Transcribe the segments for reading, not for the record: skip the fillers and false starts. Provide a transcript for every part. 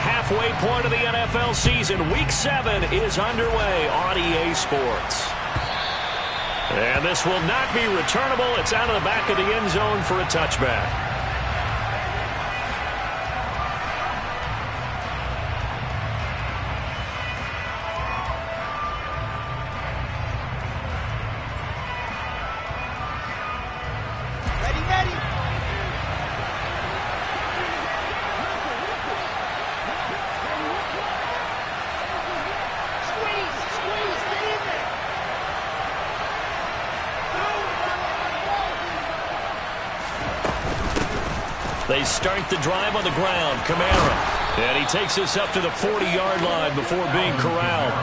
halfway point of the NFL season. Week 7 is underway on EA Sports. And this will not be returnable. It's out of the back of the end zone for a touchback. They start the drive on the ground. Kamara. And he takes us up to the 40-yard line before being corralled.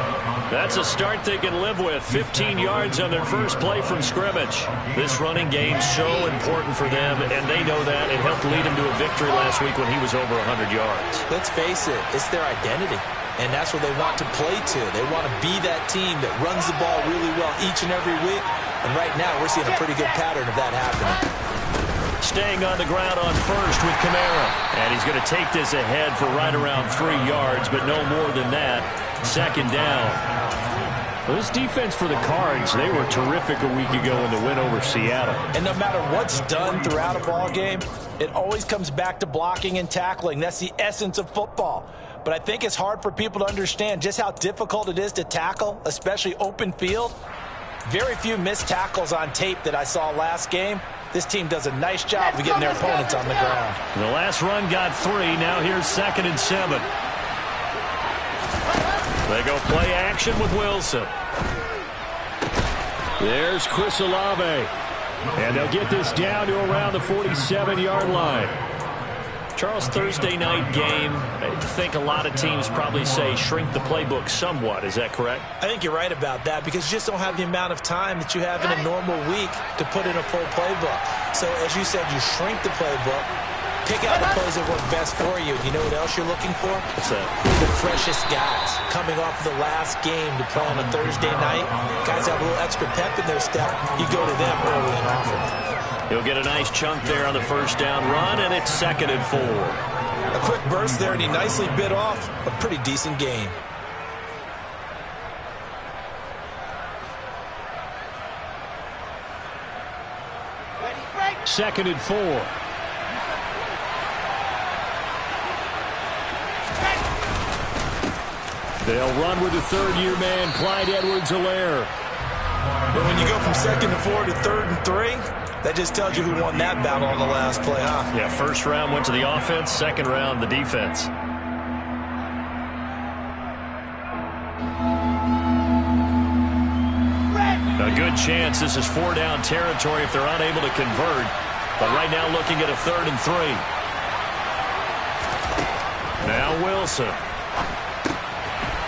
That's a start they can live with. 15 yards on their first play from scrimmage. This running game's so important for them, and they know that. It helped lead him to a victory last week when he was over 100 yards. Let's face it, it's their identity. And that's what they want to play to. They want to be that team that runs the ball really well each and every week. And right now, we're seeing a pretty good pattern of that happening. Staying on the ground on first with Kamara. And he's going to take this ahead for right around 3 yards, but no more than that. Second down. Well, this defense for the Cards, they were terrific a week ago in the win over Seattle. And no matter what's done throughout a ball game, it always comes back to blocking and tackling. That's the essence of football. But I think it's hard for people to understand just how difficult it is to tackle, especially open field. Very few missed tackles on tape that I saw last game. This team does a nice job of getting their opponents on the ground. The last run got 3. Now here's 2nd and 7. They go play action with Wilson. There's Chris Olave. And they'll get this down to around the 47-yard line. Charles, Thursday night game, I think a lot of teams probably say shrink the playbook somewhat. Is that correct? I think you're right about that because you just don't have the amount of time that you have in a normal week to put in a full playbook. So, as you said, you shrink the playbook, pick out the plays that work best for you. You know what else you're looking for? What's that? The freshest guys coming off the last game to play on a Thursday night. Guys have a little extra pep in their step. You go to them early and often. He'll get a nice chunk there on the first down run, and it's 2nd and 4. A quick burst there, and he nicely bit off a pretty decent gain. Second and 4. They'll run with the third-year man, Clyde Edwards-Helaire. But when you go from 2nd and 4 to 3rd and 3, that just tells you who won that battle on the last play, huh? Yeah, first round went to the offense, second round the defense. A good chance this is 4-down territory if they're unable to convert. But right now looking at a 3rd and 3. Now Wilson.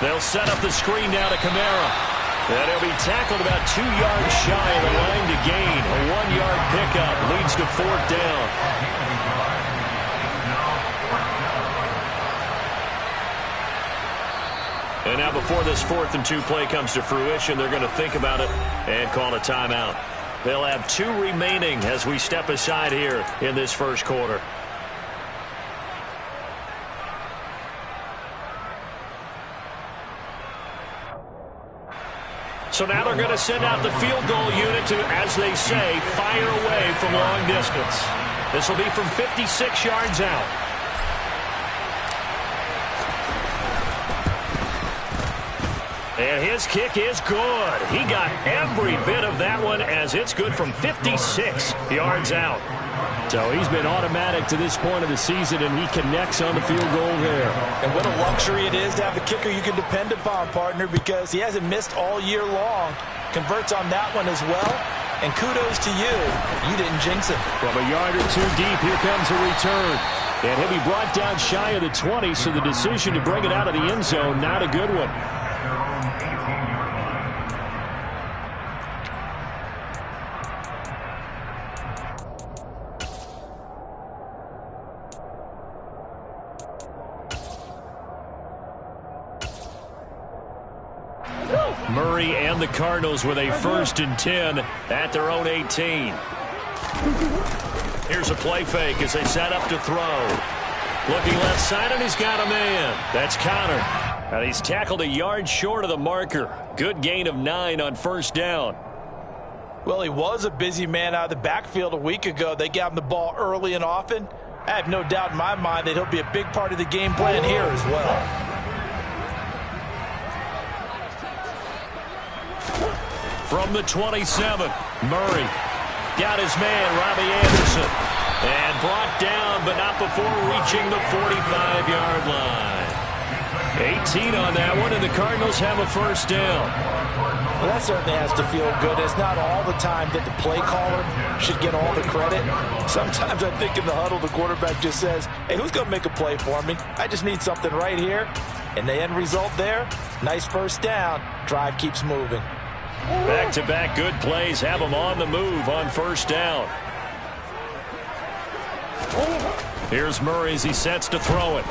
They'll set up the screen down to Kamara. And he'll be tackled about 2 yards shy of the line to gain. A 1-yard pickup leads to 4th down. And now before this 4th and 2 play comes to fruition, they're going to think about it and call a timeout. They'll have 2 remaining as we step aside here in this first quarter. So now they're going to send out the field goal unit to, as they say, fire away from long distance. This will be from 56 yards out. And his kick is good. He got every bit of that one as it's good from 56 yards out. So he's been automatic to this point of the season, and he connects on the field goal there. And what a luxury it is to have a kicker you can depend upon, partner, because he hasn't missed all year long. Converts on that one as well. And kudos to you. You didn't jinx it. From a yard or 2 deep, here comes a return. And he'll be brought down shy of the 20, so the decision to bring it out of the end zone, not a good one. Murray and the Cardinals with a 1st and 10 at their own 18. Here's a play fake as they set up to throw. Looking left side, and he's got a man. That's Conner. And he's tackled a yard short of the marker. Good gain of 9 on first down. Well, he was a busy man out of the backfield a week ago. They got him the ball early and often. I have no doubt in my mind that he'll be a big part of the game plan here as well. From the 27, Murray got his man, Robbie Anderson. And brought down, but not before reaching the 45-yard line. 18 on that one, and the Cardinals have a first down. Well, that certainly has to feel good. It's not all the time that the play caller should get all the credit. Sometimes I think in the huddle, the quarterback just says, hey, who's going to make a play for me? I just need something right here. And the end result there, nice first down. Drive keeps moving. Back-to-back good plays have them on the move on first down. Here's Murray as he sets to throw it.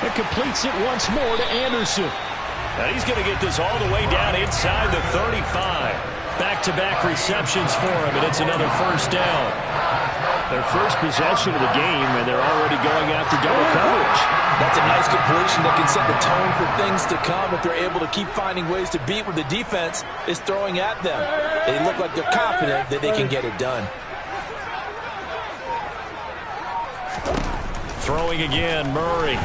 It completes it once more to Anderson. And he's going to get this all the way down inside the 35. Back-to-back receptions for him, and it's another first down. Their first possession of the game, and they're already going after double coverage. That's a nice completion that can set the tone for things to come if they're able to keep finding ways to beat what the defense is throwing at them. They look like they're confident that they can get it done. Throwing again, Murray.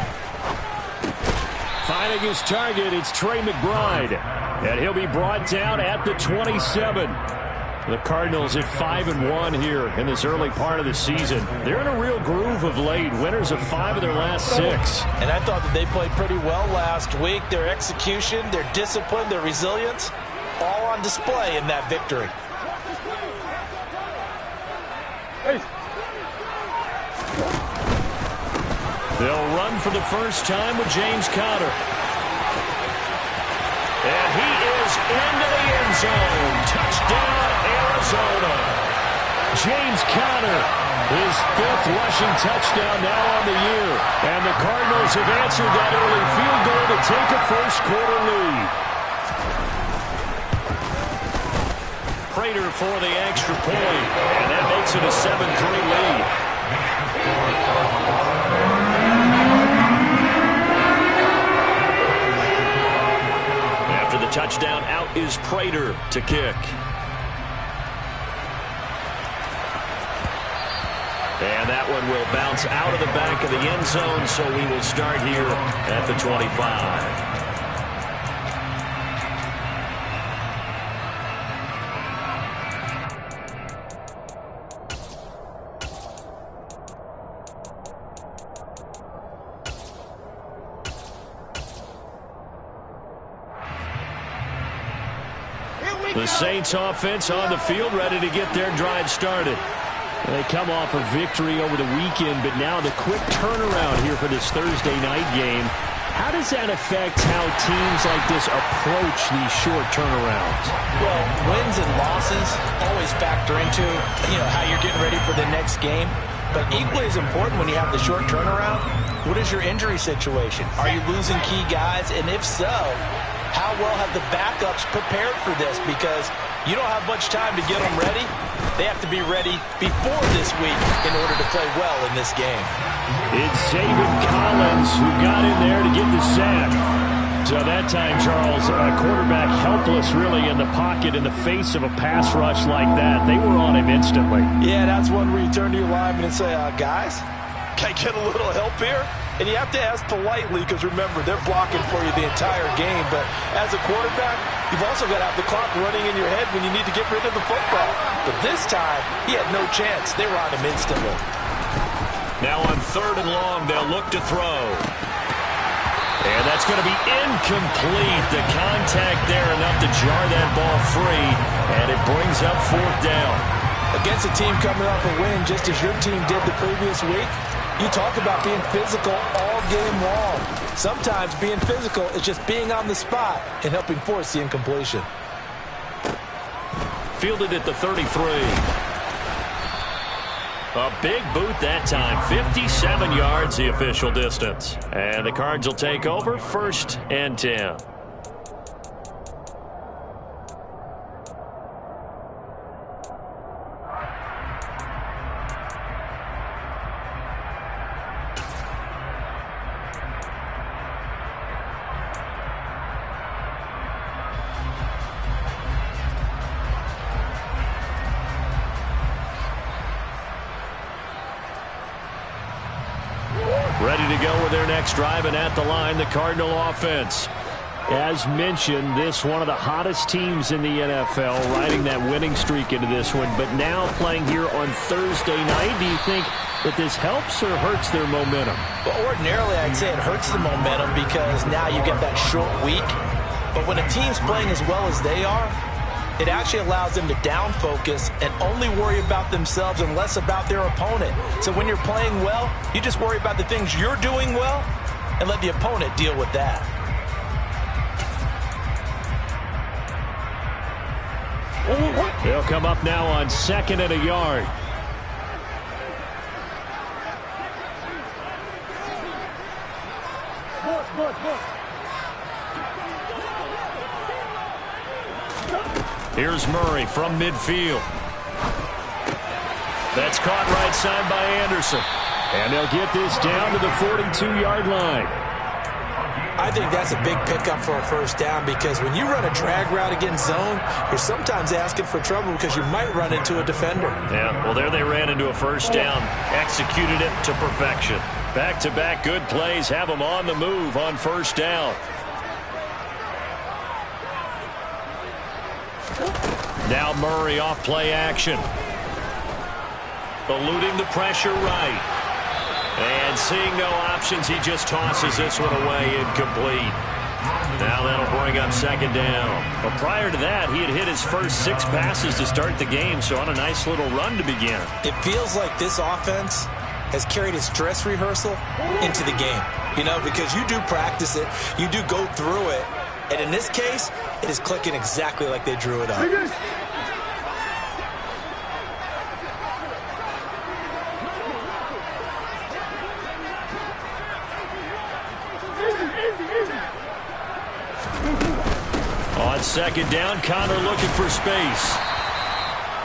Finding his target, it's Trey McBride. And he'll be brought down at the 27. The Cardinals at 5-1 here in this early part of the season. They're in a real groove of late. Winners of 5 of their last 6. And I thought that they played pretty well last week. Their execution, their discipline, their resilience, all on display in that victory. They'll run for the first time with James Conner. And he is into the end zone. Touchdown, Arizona. James Conner, his 5th rushing touchdown now on the year. And the Cardinals have answered that early field goal to take a first-quarter lead. Prater for the extra point. And that makes it a 7-3 lead. Touchdown, out is Prater to kick. And that one will bounce out of the back of the end zone, so we will start here at the 25. The Saints offense on the field, ready to get their drive started. They come off a victory over the weekend, but now the quick turnaround here for this Thursday night game. How does that affect how teams like this approach these short turnarounds? Well, wins and losses always factor into, how you're getting ready for the next game. But equally as important when you have the short turnaround, what is your injury situation? Are you losing key guys? And if so, how well have the backups prepared for this? Because you don't have much time to get them ready. They have to be ready before this week in order to play well in this game. It's Zaven Collins who got in there to get the sack. So that time, Charles, quarterback helpless really in the pocket in the face of a pass rush like that. They were on him instantly. Yeah, that's one where you turn to your lineman and say, guys, can I get a little help here? And you have to ask politely because, remember, they're blocking for you the entire game. But as a quarterback, you've also got to have the clock running in your head when you need to get rid of the football. But this time, he had no chance. They were on him instantly. Now on 3rd and long, they'll look to throw. And that's going to be incomplete. The contact there enough to jar that ball free. And it brings up 4th down. Against a team coming off a win just as your team did the previous week, you talk about being physical all game long. Sometimes being physical is just being on the spot and helping force the incompletion. Fielded at the 33. A big boot that time. 57 yards the official distance. And the Cards will take over 1st and 10. ready to go with their next drive, and at the line, the Cardinal offense. As mentioned, this one of the hottest teams in the NFL, riding that winning streak into this one, but now playing here on Thursday night. Do you think that this helps or hurts their momentum? Well, ordinarily, I'd say it hurts the momentum because now you get that short week. But when a team's playing as well as they are, it actually allows them to down focus and only worry about themselves and less about their opponent. So when you're playing well, you just worry about the things you're doing well and let the opponent deal with that. They'll come up now on 2nd and a yard. Here's Murray from midfield. That's caught right side by Anderson. And they'll get this down to the 42-yard line. I think that's a big pickup for a first down because when you run a drag route against zone, you're sometimes asking for trouble because you might run into a defender. Yeah, well, there they ran into a first down, executed it to perfection. Back-to-back good plays have them on the move on first down. Now Murray off play action. Eluding the pressure right. And seeing no options, he just tosses this one away, incomplete. Now that'll bring up 2nd down. But prior to that, he had hit his first 6 passes to start the game, so on a nice little run to begin. It feels like this offense has carried its dress rehearsal into the game. You know, because you do practice it, you do go through it, and in this case, it is clicking exactly like they drew it up. On 2nd down, Connor looking for space.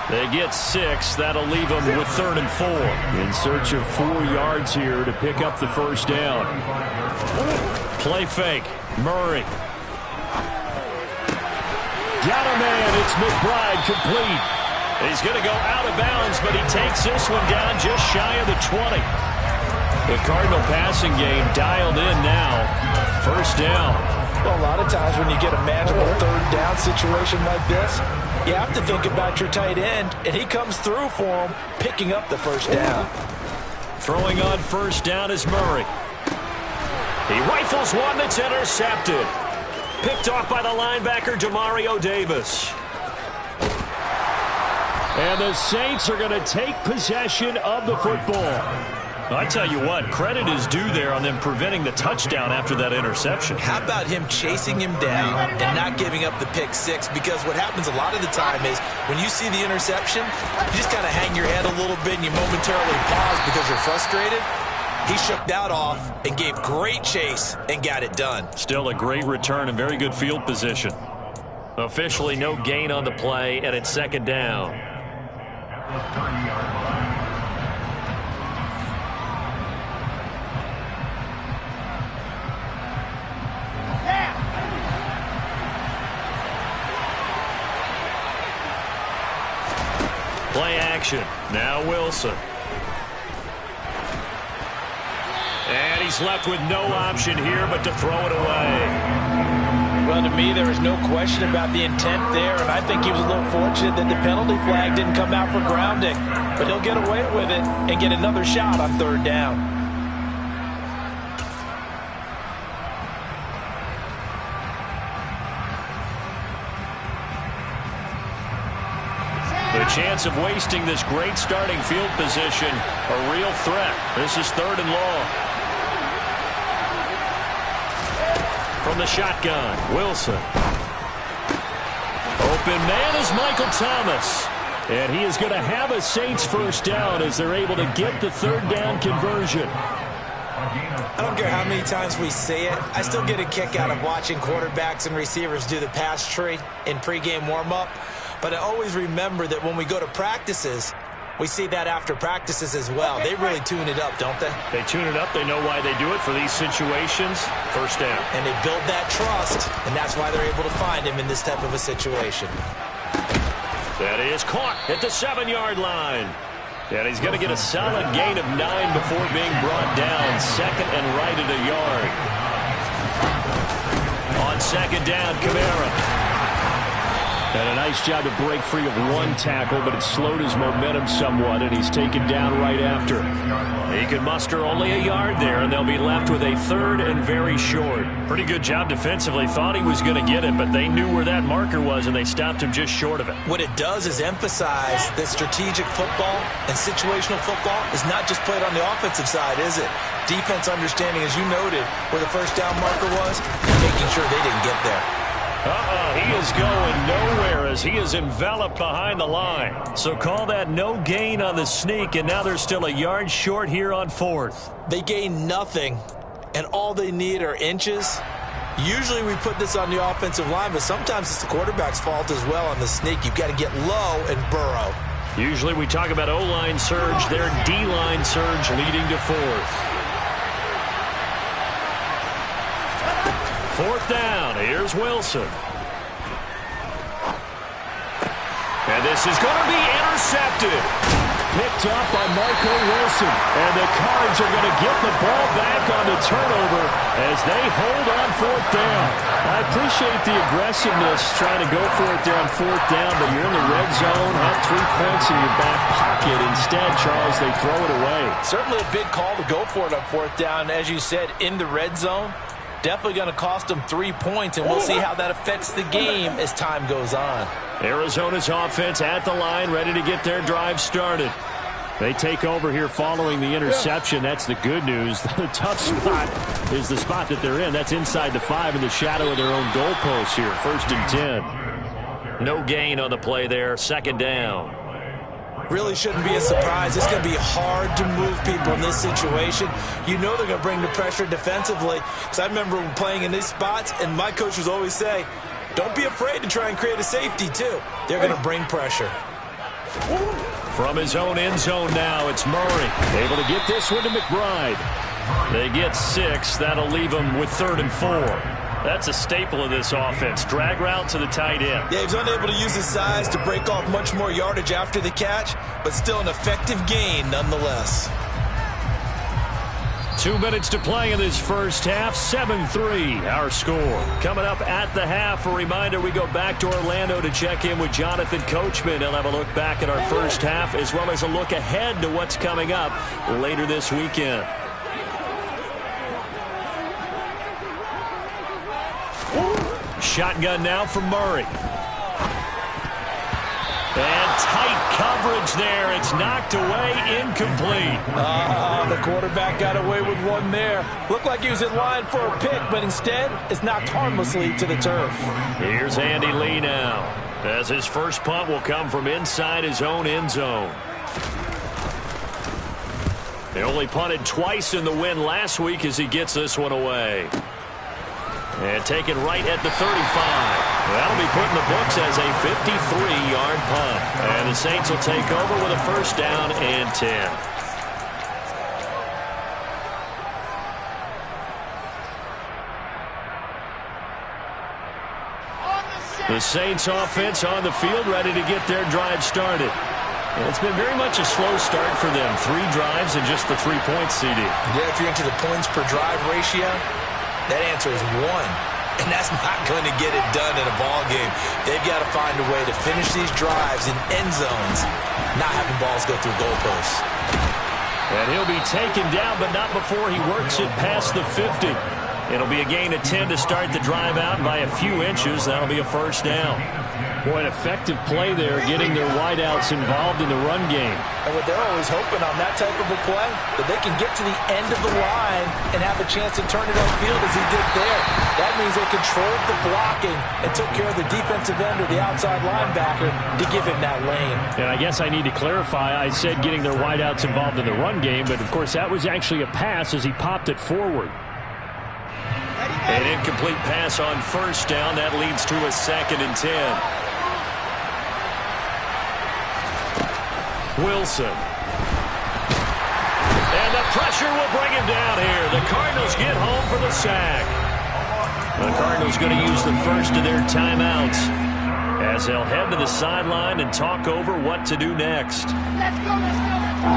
They get 6. That'll leave them with 3rd and 4. In search of 4 yards here to pick up the first down. Play fake. Murray. Got a man. It's McBride complete. He's going to go out of bounds, but he takes this one down just shy of the 20. The Cardinal passing game dialed in now. First down. Well, a lot of times when you get a manageable 3rd down situation like this, you have to think about your tight end, and he comes through for him, picking up the first down. Throwing on first down is Murray. He rifles one that's intercepted. Picked off by the linebacker, Demario Davis. And the Saints are going to take possession of the football. I tell you what, credit is due there on them preventing the touchdown after that interception. How about him chasing him down and not giving up the pick 6? Because what happens a lot of the time is when you see the interception, you just kind of hang your head a little bit and you momentarily pause because you're frustrated. He shook that off and gave great chase and got it done. Still a great return and very good field position. Officially no gain on the play, and it's 2nd down. Play action. Now Wilson. And he's left with no option here but to throw it away. Well, to me, there was no question about the intent there, and I think he was a little fortunate that the penalty flag didn't come out for grounding. But he'll get away with it and get another shot on 3rd down. The chance of wasting this great starting field position, a real threat. This is 3rd and long. From the shotgun, Wilson. Open man is Michael Thomas. And he is going to have a Saints first down as they're able to get the 3rd down conversion. I don't care how many times we say it, I still get a kick out of watching quarterbacks and receivers do the pass tree in pregame warm-up. But I always remember that when we go to practices, we see that after practices as well. They really tune it up, don't they? They tune it up. They know why they do it for these situations. First down. And they build that trust, and that's why they're able to find him in this type of a situation. That is caught at the 7-yard line. And he's going to get a solid gain of 9 before being brought down. Second and right at a yard. On second down, Kamara. And a nice job to break free of one tackle, but it slowed his momentum somewhat, and he's taken down right after. He could muster only a yard there, and they'll be left with a third and very short. Pretty good job defensively. Thought he was going to get it, but they knew where that marker was, and they stopped him just short of it. What it does is emphasize that strategic football and situational football is not just played on the offensive side, is it? Defense understanding, as you noted, where the first down marker was, making sure they didn't get there. He is going nowhere as he is enveloped behind the line. So call that no gain on the sneak, and now they're still a yard short here on fourth. They gain nothing, and all they need are inches. Usually we put this on the offensive line, but sometimes it's the quarterback's fault as well on the sneak. You've got to get low and burrow. Usually we talk about O-line surge, their D-line surge leading to fourth. Fourth down, here's Wilson. And this is going to be intercepted. Picked up by Marco Wilson. And the Cards are going to get the ball back on the turnover as they hold on fourth down. I appreciate the aggressiveness trying to go for it there on fourth down, but you're in the red zone, have 3 points in your back pocket. Instead, Charles, they throw it away. Certainly a big call to go for it on fourth down. As you said, in the red zone. Definitely going to cost them 3 points, and we'll see how that affects the game as time goes on. Arizona's offense at the line, ready to get their drive started. They take over here following the interception. That's the good news. The tough spot is the spot that they're in. That's inside the 5 in the shadow of their own goalpost here. First and 10. No gain on the play there. Second down. Really shouldn't be a surprise. It's going to be hard to move people in this situation. You know they're going to bring the pressure defensively. Because I remember playing in these spots, and my coach would always say, don't be afraid to try and create a safety, too. They're going to bring pressure. From his own end zone now, it's Murray. Able to get this one to McBride. They get 6. That'll leave them with 3rd and 4. That's a staple of this offense. Drag route to the tight end. Yeah, he's unable to use his size to break off much more yardage after the catch, but still an effective gain nonetheless. 2 minutes to play in this first half. 7-3 our score. Coming up at the half, a reminder we go back to Orlando to check in with Jonathan Coachman. He'll have a look back at our first half as well as a look ahead to what's coming up later this weekend. Shotgun now from Murray. And tight coverage there. It's knocked away, incomplete. The quarterback got away with one there. Looked like he was in line for a pick, but instead it's knocked harmlessly to the turf. Here's Andy Lee now, as his first punt will come from inside his own end zone. They only punted twice in the win last week as he gets this one away. And taken right at the 35. That'll be put in the books as a 53-yard punt. And the Saints will take over with a first down and 10. The Saints offense on the field ready to get their drive started. And it's been very much a slow start for them. 3 drives and just the 3 points, CD. Yeah, if you're into the points per drive ratio, that answer is 1, and that's not going to get it done in a ball game. They've got to find a way to finish these drives in end zones, not having balls go through goalposts. And he'll be taken down, but not before he works it past the 50. It'll be a gain of 10 to start the drive out by a few inches. That'll be a first down. Boy, an effective play there, getting their wideouts involved in the run game. And what they're always hoping on that type of a play, that they can get to the end of the line and have a chance to turn it upfield as he did there. That means they controlled the blocking and took care of the defensive end or the outside linebacker to give him that lane. And I guess I need to clarify, I said getting their wideouts involved in the run game, but of course that was actually a pass as he popped it forward. An incomplete pass on first down. That leads to a 2nd and 10. Wilson. And the pressure will bring him down here. The Cardinals get home for the sack. The Cardinals going to use the first of their timeouts. as they'll head to the sideline and talk over what to do next. Let's go, let's go, let's go.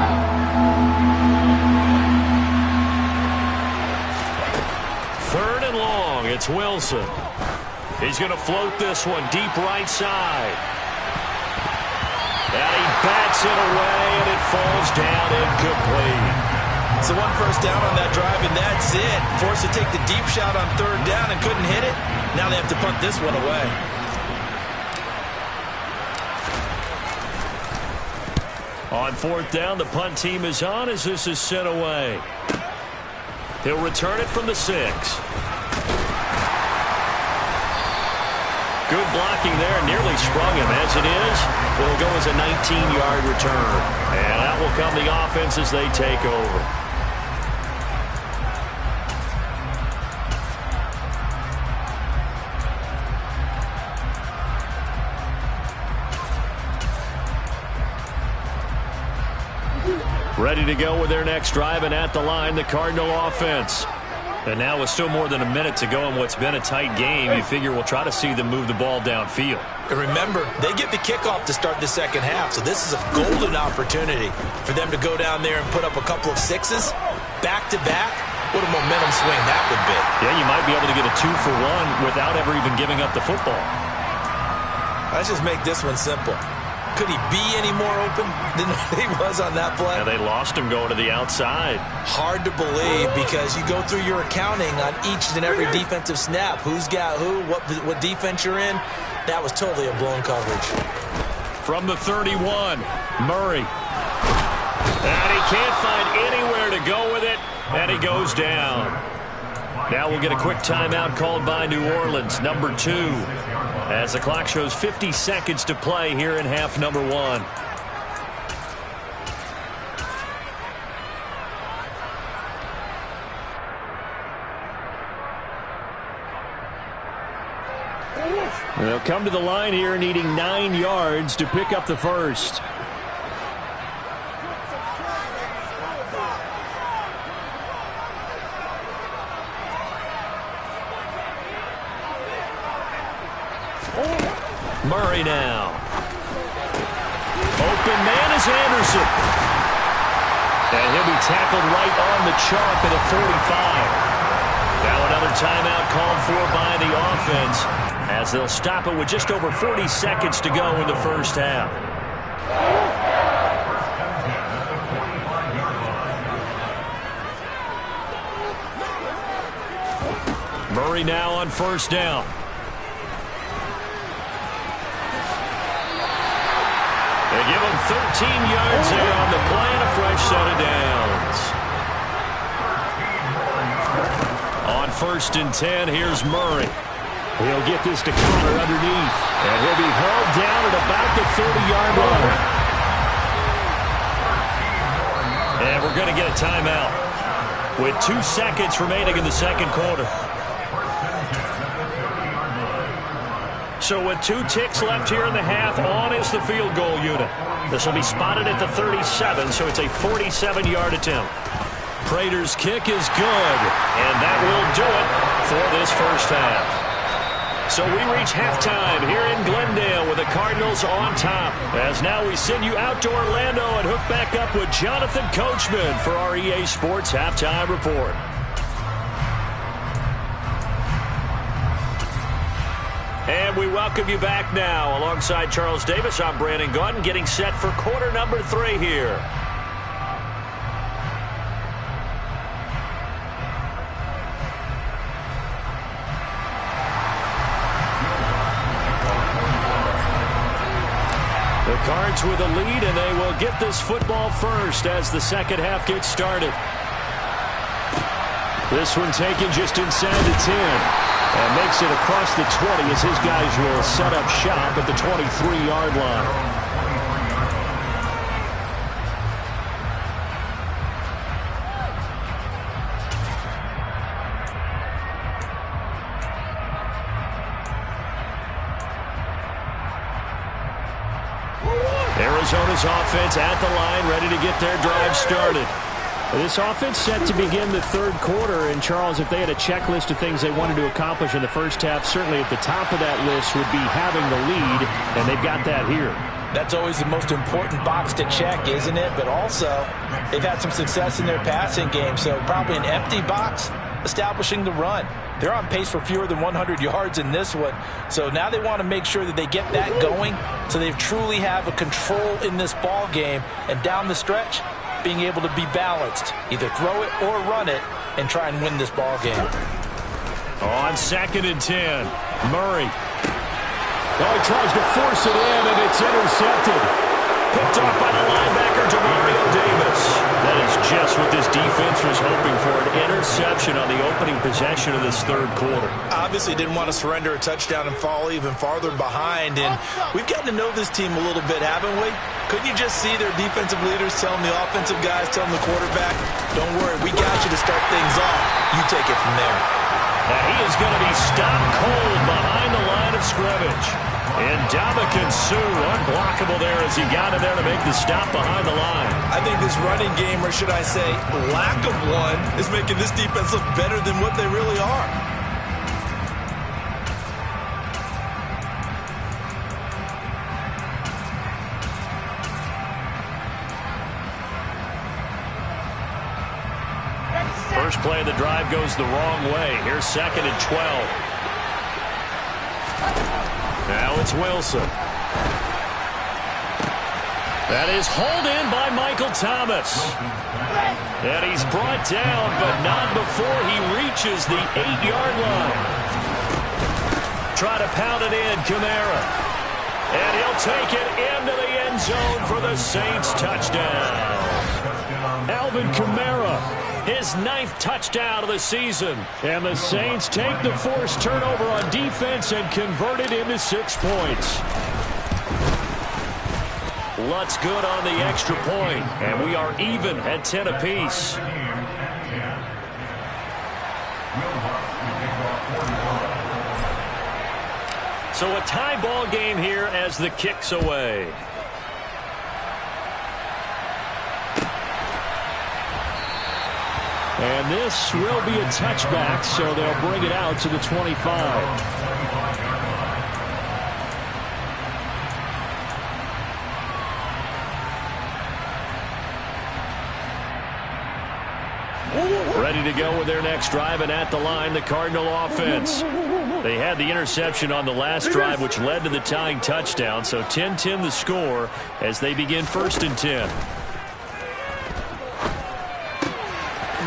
Third and long, it's Wilson. He's going to float this one deep right side. And he bats it away, and it falls down incomplete. So one first down on that drive, and that's it. Forced to take the deep shot on third down and couldn't hit it. Now they have to punt this one away. On fourth down, the punt team is on as this is sent away. He'll return it from the 6. Good blocking there, nearly sprung him. As it is, it'll go as a 19-yard return. And that will come the offense as they take over. Ready to go with their next drive, and at the line, the Cardinal offense. And now with still more than a minute to go in what's been a tight game, you figure we'll try to see them move the ball downfield. And remember, they get the kickoff to start the second half, so this is a golden opportunity for them to go down there and put up a couple of 6s back-to-back. What a momentum swing that would be. Yeah, you might be able to get a 2-for-1 without ever even giving up the football. Let's just make this one simple. Could he be any more open than he was on that play? Yeah, they lost him going to the outside. Hard to believe because you go through your accounting on each and every defensive snap. Who's got who, what defense you're in. That was totally a blown coverage. From the 31, Murray. And he can't find anywhere to go with it, and he goes down. Now we'll get a quick timeout called by New Orleans, number 2. As the clock shows 50 seconds to play here in half number 1. They'll come to the line here needing 9 yards to pick up the first. Murray now. Open man is Anderson. And he'll be tackled right on the chalk at the 45. Now another timeout called for by the offense as they'll stop it with just over 40 seconds to go in the first half. Murray now on first down. They give him 13 yards there on the play and a fresh set of downs. On first and 10, here's Murray. He'll get this to Connor underneath. And he'll be held down at about the 30-yard line. And we're going to get a timeout with 2 seconds remaining in the second quarter. So with 2 ticks left here in the half, on is the field goal unit. This will be spotted at the 37, so it's a 47-yard attempt. Prater's kick is good, and that will do it for this first half. So we reach halftime here in Glendale with the Cardinals on top. As now we send you out to Orlando and hook back up with Jonathan Coachman for our EA Sports Halftime Report. And we welcome you back now. Alongside Charles Davis, I'm Brandon Gaudin, getting set for quarter number 3 here. The Cards with a lead, and they will get this football first as the second half gets started. This one taken just inside the 10. And makes it across the 20 as his guys will set up shop at the 23-yard line. Arizona's offense at the line, ready to get their drive started. This offense set to begin the third quarter. And, Charles, if they had a checklist of things they wanted to accomplish in the first half, certainly at the top of that list would be having the lead, and they've got that here. That's always the most important box to check, isn't it? But also, they've had some success in their passing game, so probably an empty box establishing the run. They're on pace for fewer than 100 yards in this one, so now they want to make sure that they get that going so they truly have a control in this ball game, and down the stretch, being able to be balanced. Either throw it or run it and try and win this ball game. On 2nd and 10, Murray. Oh, he tries to force it in, and it's intercepted. Picked off by the linebacker, Demario Davis. That is just what this defense was hoping for, an interception on the opening possession of this third quarter. Obviously didn't want to surrender a touchdown and fall even farther behind, and we've gotten to know this team a little bit, haven't we? Couldn't you just see their defensive leaders telling the offensive guys, telling the quarterback, don't worry, we got you to start things off. You take it from there. And he is going to be stopped cold behind the line of scrimmage. And Ndamukong Suh unblockable there as he got in there to make the stop behind the line. I think this running game, or should I say lack of one, is making this defense look better than what they really are. First play of the drive goes the wrong way. Here's 2nd and 12. Now it's Wilson. That is hauled in by Michael Thomas. And he's brought down, but not before he reaches the 8-yard line. Try to pound it in, Kamara. And he'll take it into the end zone for the Saints touchdown. Alvin Kamara, his 9th touchdown of the season. And the Saints take the forced turnover on defense and convert it into 6 points. Lutz good on the extra point, and we are even at 10 apiece. So a tie ball game here as the kick's away. And this will be a touchback, so they'll bring it out to the 25. Ready to go with their next drive, and at the line, the Cardinal offense. They had the interception on the last drive, which led to the tying touchdown, so 10-10 the score as they begin 1st and 10.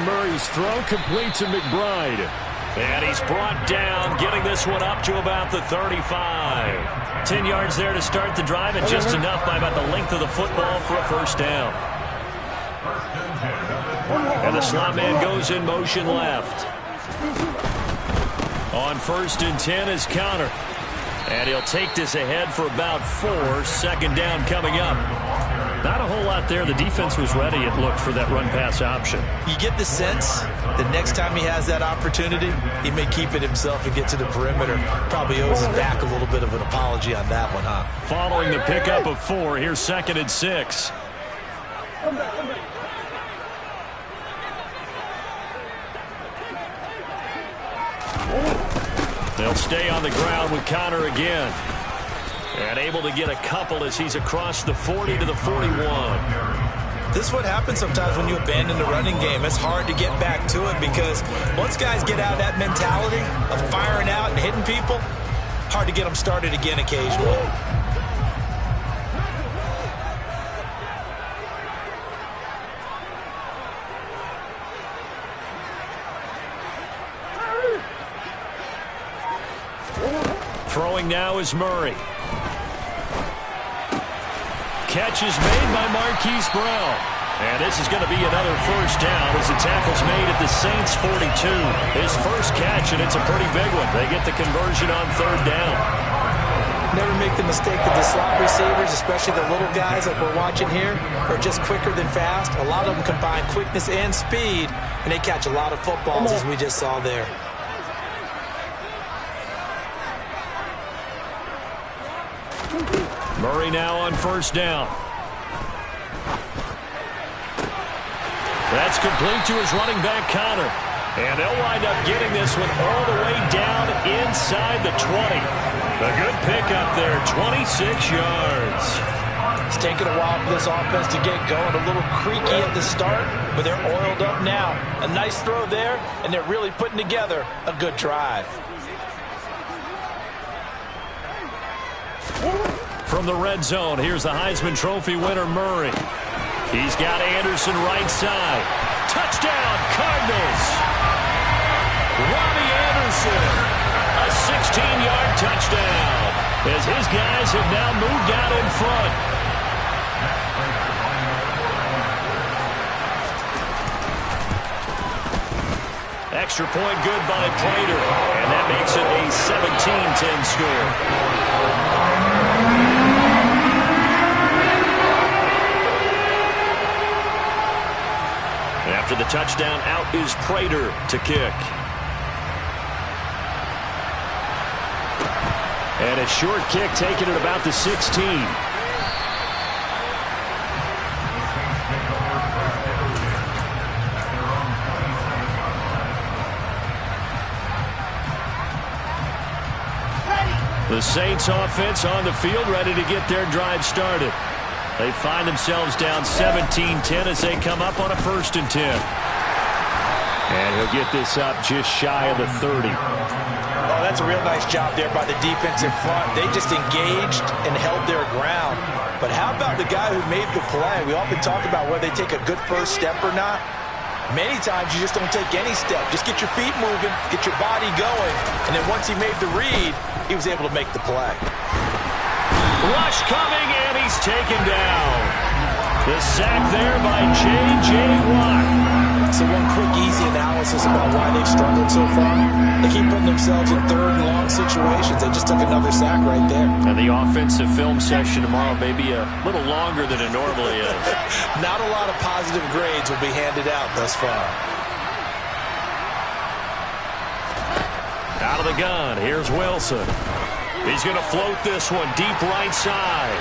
Murray's throw complete to McBride. And he's brought down, getting this one up to about the 35. 10 yards there to start the drive, and just enough by about the length of the football for a first down. And the slot man goes in motion left. On 1st and 10 is Conner. And he'll take this ahead for about 4. 2nd down coming up. Not a whole lot there. The defense was ready, it looked, for that run-pass option. You get the sense that next time he has that opportunity, he may keep it himself and get to the perimeter. Probably owes his back a little bit of an apology on that one, huh? Following the pickup of 4, here's 2nd and 6. They'll stay on the ground with Conner again. And able to get a couple as he's across the 40 to the 41. This is what happens sometimes when you abandon the running game. It's hard to get back to it because once guys get out of that mentality of firing out and hitting people, hard to get them started again occasionally. Throwing now is Murray. Catch is made by Marquise Brown. And this is going to be another first down as the tackle's made at the Saints' 42. His first catch, and it's a pretty big one. They get the conversion on 3rd down. Never make the mistake that the slot receivers, especially the little guys like we're watching here, are just quicker than fast. A lot of them combine quickness and speed, and they catch a lot of footballs, as we just saw there. Murray now on 1st down. That's complete to his running back, Connor. And they'll wind up getting this one all the way down inside the 20. A good pickup there, 26 yards. It's taken a while for this offense to get going. A little creaky at the start, but they're oiled up now. A nice throw there, and they're really putting together a good drive. From the red zone, here's the Heisman Trophy winner, Murray. He's got Anderson right side. Touchdown, Cardinals! Robbie Anderson, a 16-yard touchdown, as his guys have now moved out in front. Extra point good by Prater, and that makes it a 17-10 score. After the touchdown, out is Prater to kick. And a short kick taken at about the 16. The Saints offense on the field, ready to get their drive started. They find themselves down 17-10 as they come up on a 1st and 10. And he'll get this up just shy of the 30. Oh, that's a real nice job there by the defensive front. They just engaged and held their ground. But how about the guy who made the play? We often talk about whether they take a good first step or not. Many times you just don't take any step. Just get your feet moving, get your body going, and then once he made the read, he was able to make the play. Rush coming, and he's taken down. The sack there by J.J. Watt. So one quick, easy analysis about why they've struggled so far. They keep putting themselves in 3rd and long situations. They just took another sack right there. And the offensive film session tomorrow may be a little longer than it normally is. Not a lot of positive grades will be handed out thus far. Out of the gun, here's Wilson. He's going to float this one deep right side.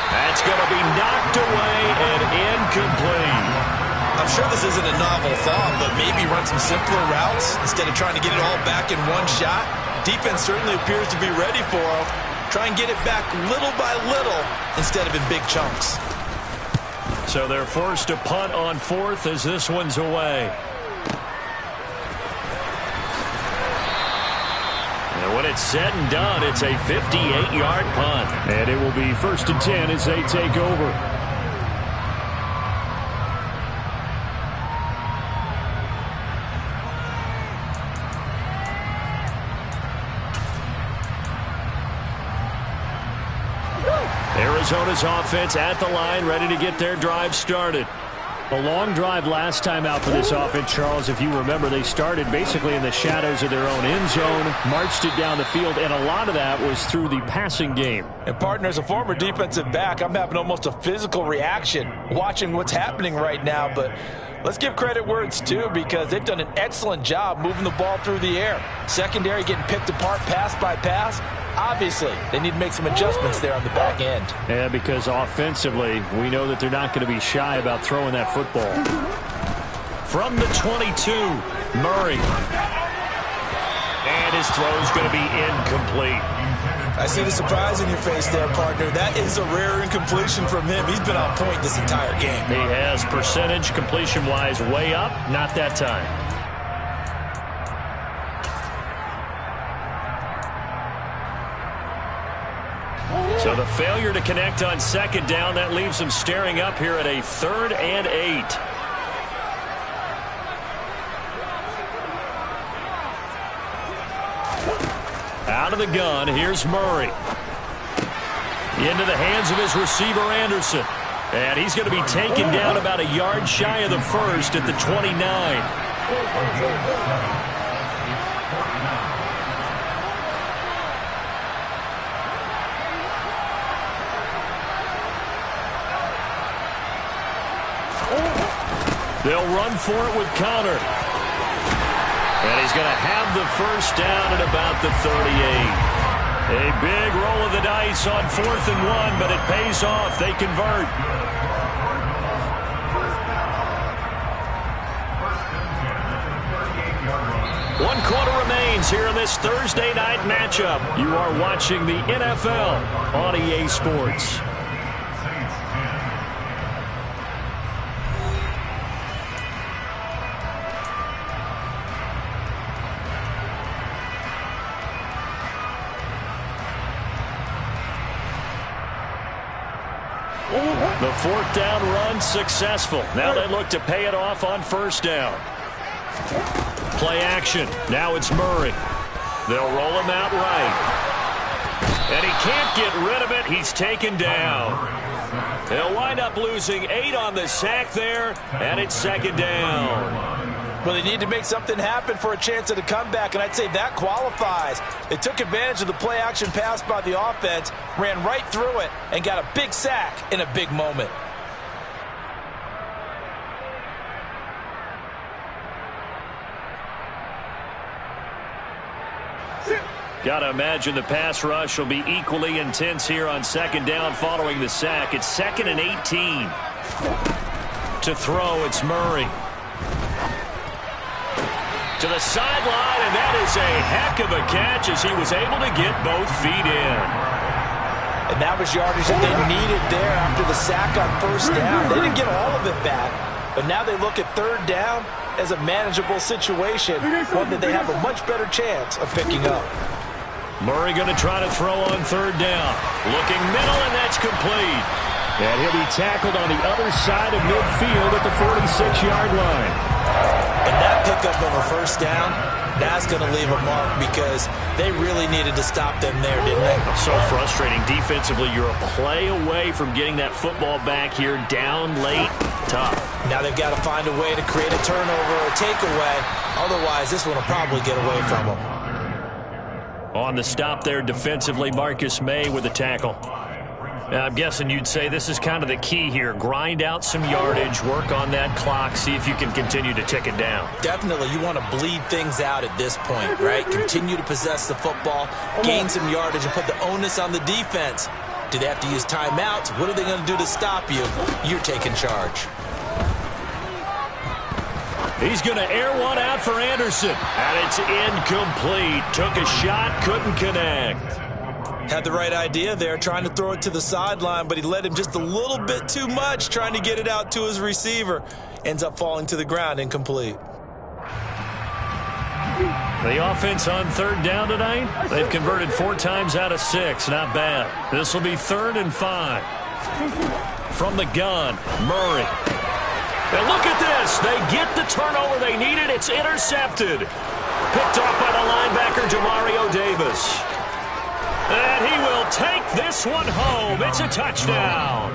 That's going to be knocked away and incomplete. I'm sure this isn't a novel thought, but maybe run some simpler routes instead of trying to get it all back in one shot. Defense certainly appears to be ready for him. Try and get it back little by little instead of in big chunks. So they're forced to punt on 4th as this one's away. And when it's said and done, it's a 58-yard punt. And it will be 1st and 10 as they take over. Arizona's offense at the line, ready to get their drive started. A long drive last time out for this offense, Charles. If you remember, they started basically in the shadows of their own end zone, marched it down the field, and a lot of that was through the passing game. And, partner, as a former defensive back, I'm having almost a physical reaction watching what's happening right now. But let's give credit where it's due, because they've done an excellent job moving the ball through the air. Secondary getting picked apart pass by pass. Obviously, they need to make some adjustments there on the back end. Yeah, because offensively, we know that they're not going to be shy about throwing that football. From the 22, Murray. And his throw's going to be incomplete. I see the surprise in your face there, partner. That is a rare incompletion from him. He's been on point this entire game. He has percentage completion-wise way up, not that time. So the failure to connect on 2nd down, that leaves them staring up here at a 3rd and 8. Out of the gun, here's Murray. Into the hands of his receiver, Anderson. And he's going to be taken down about a yard shy of the 1st at the 29. They'll run for it with Connor. And he's going to have the 1st down at about the 38. A big roll of the dice on 4th and 1, but it pays off. They convert. games here in this Thursday night matchup. You are watching the NFL on EA Sports. The fourth down run successful. Now they look to pay it off on first down. Play action. Now it's Murray. They'll roll him out right. And he can't get rid of it. He's taken down. He'll wind up losing 8 on the sack there, and it's second down. Well, they need to make something happen for a chance at a comeback, and I'd say that qualifies. They took advantage of the play-action pass by the offense, ran right through it, and got a big sack in a big moment. Got to imagine the pass rush will be equally intense here on second down following the sack. It's 2nd and 18. To throw, it's Murray. To the sideline, and that is a heck of a catch as he was able to get both feet in. And that was yardage that they needed there after the sack on first down. They didn't get all of it back, but now they look at third down as a manageable situation, one that they have a much better chance of picking up. Murray going to try to throw on third down. Looking middle, and that's complete. And he'll be tackled on the other side of midfield at the 46-yard line. And that pickup of a first down, that's going to leave a mark because they really needed to stop them there, didn't they? So frustrating. Defensively, you're a play away from getting that football back here down late. Tough. Now they've got to find a way to create a turnover or a takeaway. Otherwise, this one will probably get away from them. On the stop there defensively, Marcus May with a tackle. I'm guessing you'd say this is kind of the key here. Grind out some yardage, work on that clock, see if you can continue to tick it down. Definitely, you want to bleed things out at this point, right? Continue to possess the football, gain some yardage, and put the onus on the defense. Do they have to use timeouts? What are they going to do to stop you? You're taking charge. He's going to air one out for Anderson. And it's incomplete. Took a shot, couldn't connect. Had the right idea there, trying to throw it to the sideline, but he led him just a little bit too much, trying to get it out to his receiver. Ends up falling to the ground, incomplete. The offense on third down tonight, they've converted 4 times out of 6. Not bad. This will be 3rd and 5. From the gun, Murray. And look at this. They get the turnover they needed. It's intercepted. Picked off by the linebacker, Demario Davis. And he will take this one home. It's a touchdown.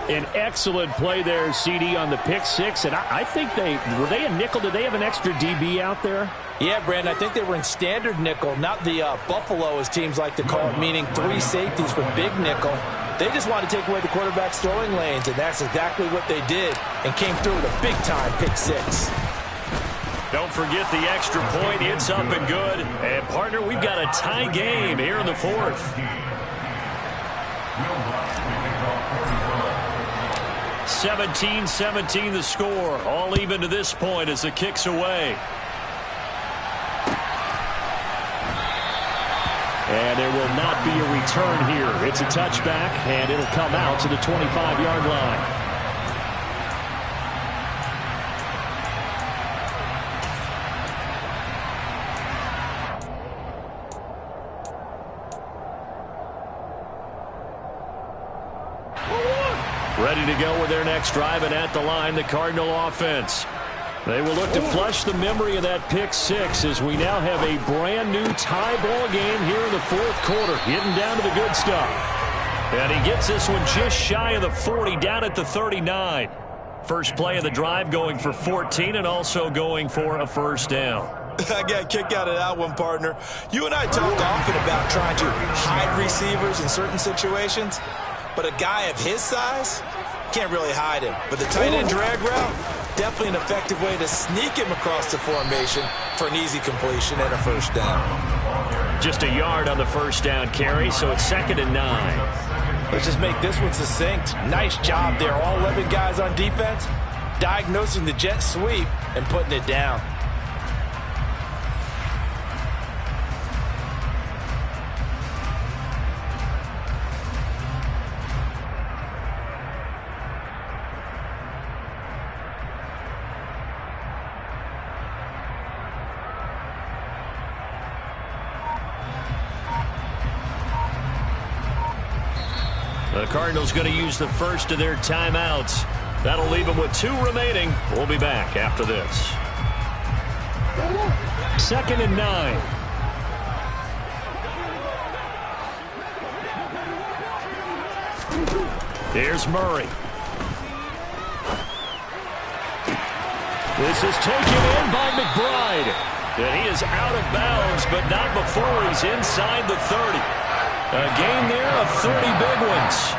An excellent play there, CD, on the pick six. And I think were they a nickel? Did they have an extra DB out there? Yeah, Brandon, I think they were in standard nickel, not the Buffalo, as teams like to call it, meaning 3 safeties for big nickel. They just want to take away the quarterback's throwing lanes, and that's exactly what they did and came through with a big-time pick six. Don't forget the extra point. It's up and good. And, partner, we've got a tie game here in the 4th. 17-17 the score. All even to this point as the kick's away. And there will not be a return here. It's a touchback, and it'll come out to the 25-yard line. Ready to go with their next drive, and at the line, the Cardinal offense. They will look to flush the memory of that pick six as we now have a brand new tie ball game here in the 4th quarter, getting down to the good stuff. And he gets this one just shy of the 40, down at the 39. First play of the drive going for 14 and also going for a first down. I got a kick out of that one, partner. You and I talk often about trying to hide receivers in certain situations, but a guy of his size can't really hide him. But the tight end drag route, definitely an effective way to sneak him across the formation for an easy completion and a first down. Just a yard on the first down carry, so it's 2nd and 9. Let's just make this one succinct. Nice job there. All 11 guys on defense diagnosing the jet sweep and putting it down. The Cardinals going to use the first of their timeouts. That'll leave them with 2 remaining. We'll be back after this. 2nd and 9. Here's Murray. This is taken in by McBride. And he is out of bounds, but not before he's inside the 30. A gain there of 30 big ones.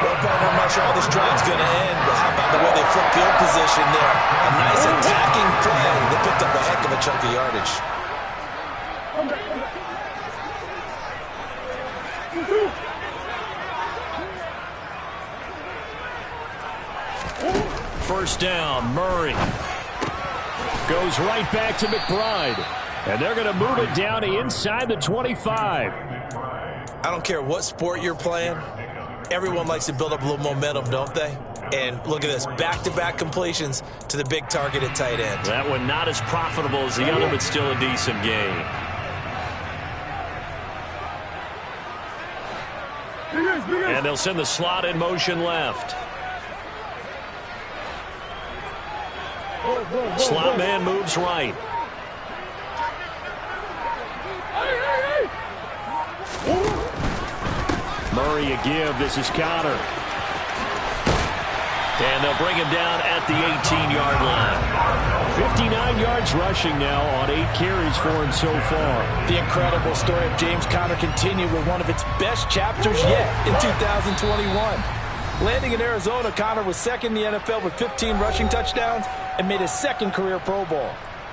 Well, partner, I'm not sure how this drive's going to end, but how about the way they flip field position there? A nice attacking play. They picked up a heck of a chunk of yardage. First down, Murray. Goes right back to McBride. And they're going to move it down to inside the 25. I don't care what sport you're playing. Everyone likes to build up a little momentum, don't they? And look at this, back-to-back completions to the big target at tight end. That one not as profitable as the other, but still a decent gain. And they'll send the slot in motion left. Slot man moves right. Murray a give. This is Conner. And they'll bring him down at the 18-yard line. 59 yards rushing now on 8 carries for him so far. The incredible story of James Conner continued with one of its best chapters yet in 2021. Landing in Arizona, Conner was second in the NFL with 15 rushing touchdowns and made his second career Pro Bowl.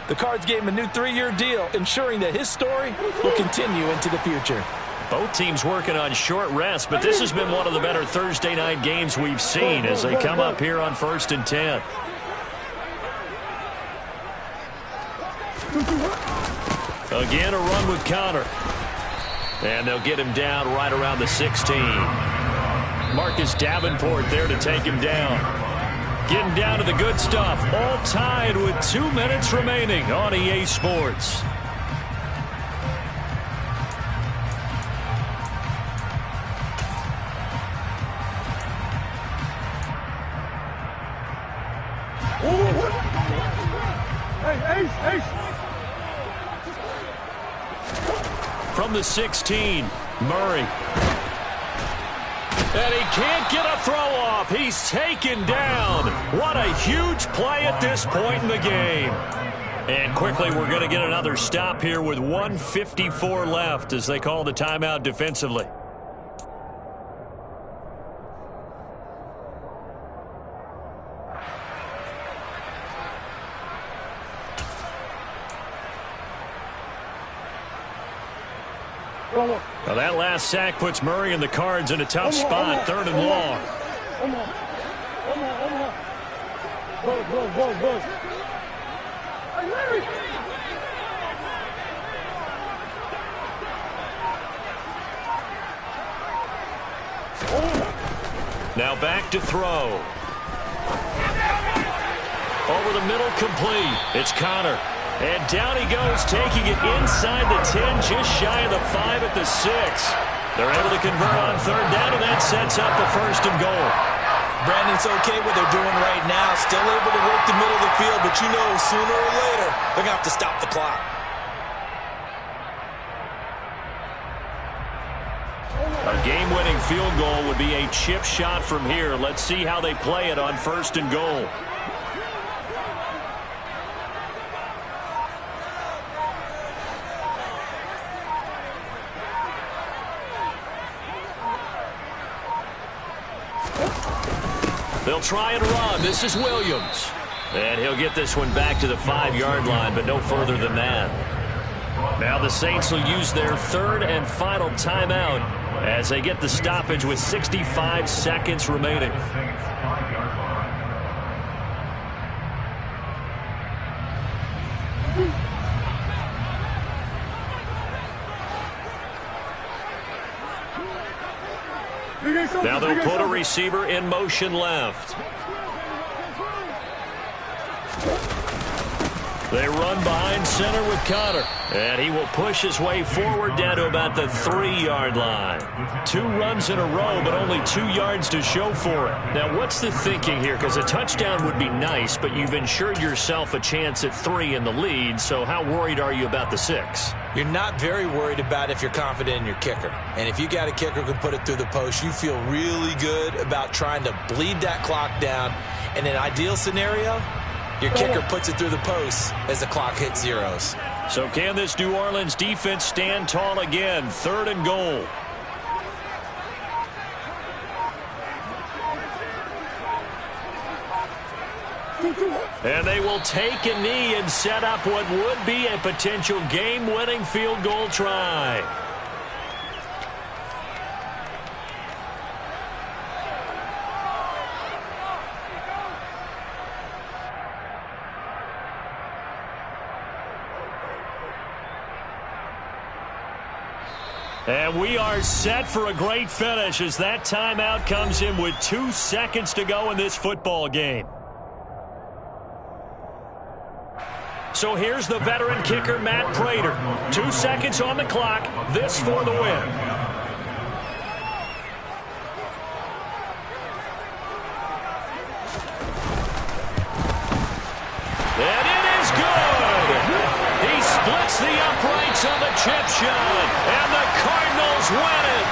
The Cards gave him a new 3-year deal, ensuring that his story will continue into the future. Both teams working on short rest, but this has been one of the better Thursday night games we've seen as they come up here on 1st and 10. Again, a run with Conner. And they'll get him down right around the 16. Marcus Davenport there to take him down. Getting down to the good stuff. All tied with 2 minutes remaining on EA Sports. From the 16, Murray. And he can't get a throw off. He's taken down. What a huge play at this point in the game. And quickly, we're going to get another stop here with 1:54 left as they call the timeout defensively. Well, that last sack puts Murray and the Cards in a tough spot, 3rd and long. Now back to throw. Over the middle, complete. It's Conner. And down he goes, taking it inside the 10, just shy of the 5 at the 6. They're able to convert on 3rd down, and that sets up a 1st and goal. Brandon's okay what they're doing right now. Still able to work the middle of the field, but you know sooner or later they're going to have to stop the clock. A game-winning field goal would be a chip shot from here. Let's see how they play it on 1st and goal. They'll try and run. This is Williams. And he'll get this one back to the 5-yard line, but no further than that. Now the Saints will use their 3rd and final timeout as they get the stoppage with 65 seconds remaining. Now they'll put a receiver in motion left. They run behind center with Conner. And he will push his way forward down to about the 3-yard line. 2 runs in a row, but only 2 yards to show for it. Now, what's the thinking here? Because a touchdown would be nice, but you've ensured yourself a chance at 3 in the lead, so how worried are you about the 6? You're not very worried about if you're confident in your kicker. And if you got a kicker who can put it through the post, you feel really good about trying to bleed that clock down. In an ideal scenario, your kicker puts it through the post as the clock hits zeros. So can this New Orleans defense stand tall again? 3rd and goal. And they will take a knee and set up what would be a potential game-winning field goal try. And we are set for a great finish as that timeout comes in with 2 seconds to go in this football game. So here's the veteran kicker, Matt Prater. 2 seconds on the clock. This for the win. And it is good. He splits the uprights on the chip shot. And the Cardinals win it.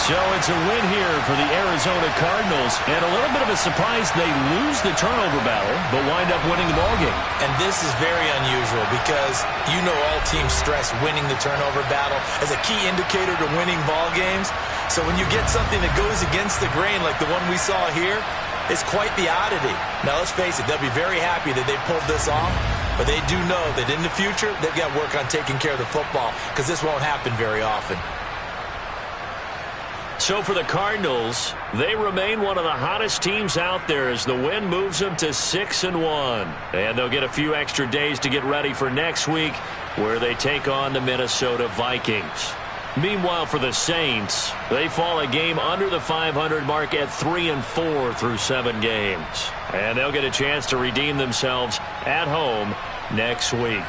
So it's a win here for the Arizona Cardinals. And a little bit of a surprise, they lose the turnover battle, but wind up winning the ballgame. And this is very unusual because you know all teams stress winning the turnover battle as a key indicator to winning ball games. So when you get something that goes against the grain like the one we saw here, it's quite the oddity. Now, let's face it, they'll be very happy that they pulled this off, but they do know that in the future, they've got to work on taking care of the football because this won't happen very often. So for the Cardinals, they remain one of the hottest teams out there as the win moves them to 6-1. And they'll get a few extra days to get ready for next week where they take on the Minnesota Vikings. Meanwhile, for the Saints, they fall a game under the 500 mark at 3-4 through 7 games. And they'll get a chance to redeem themselves at home next week.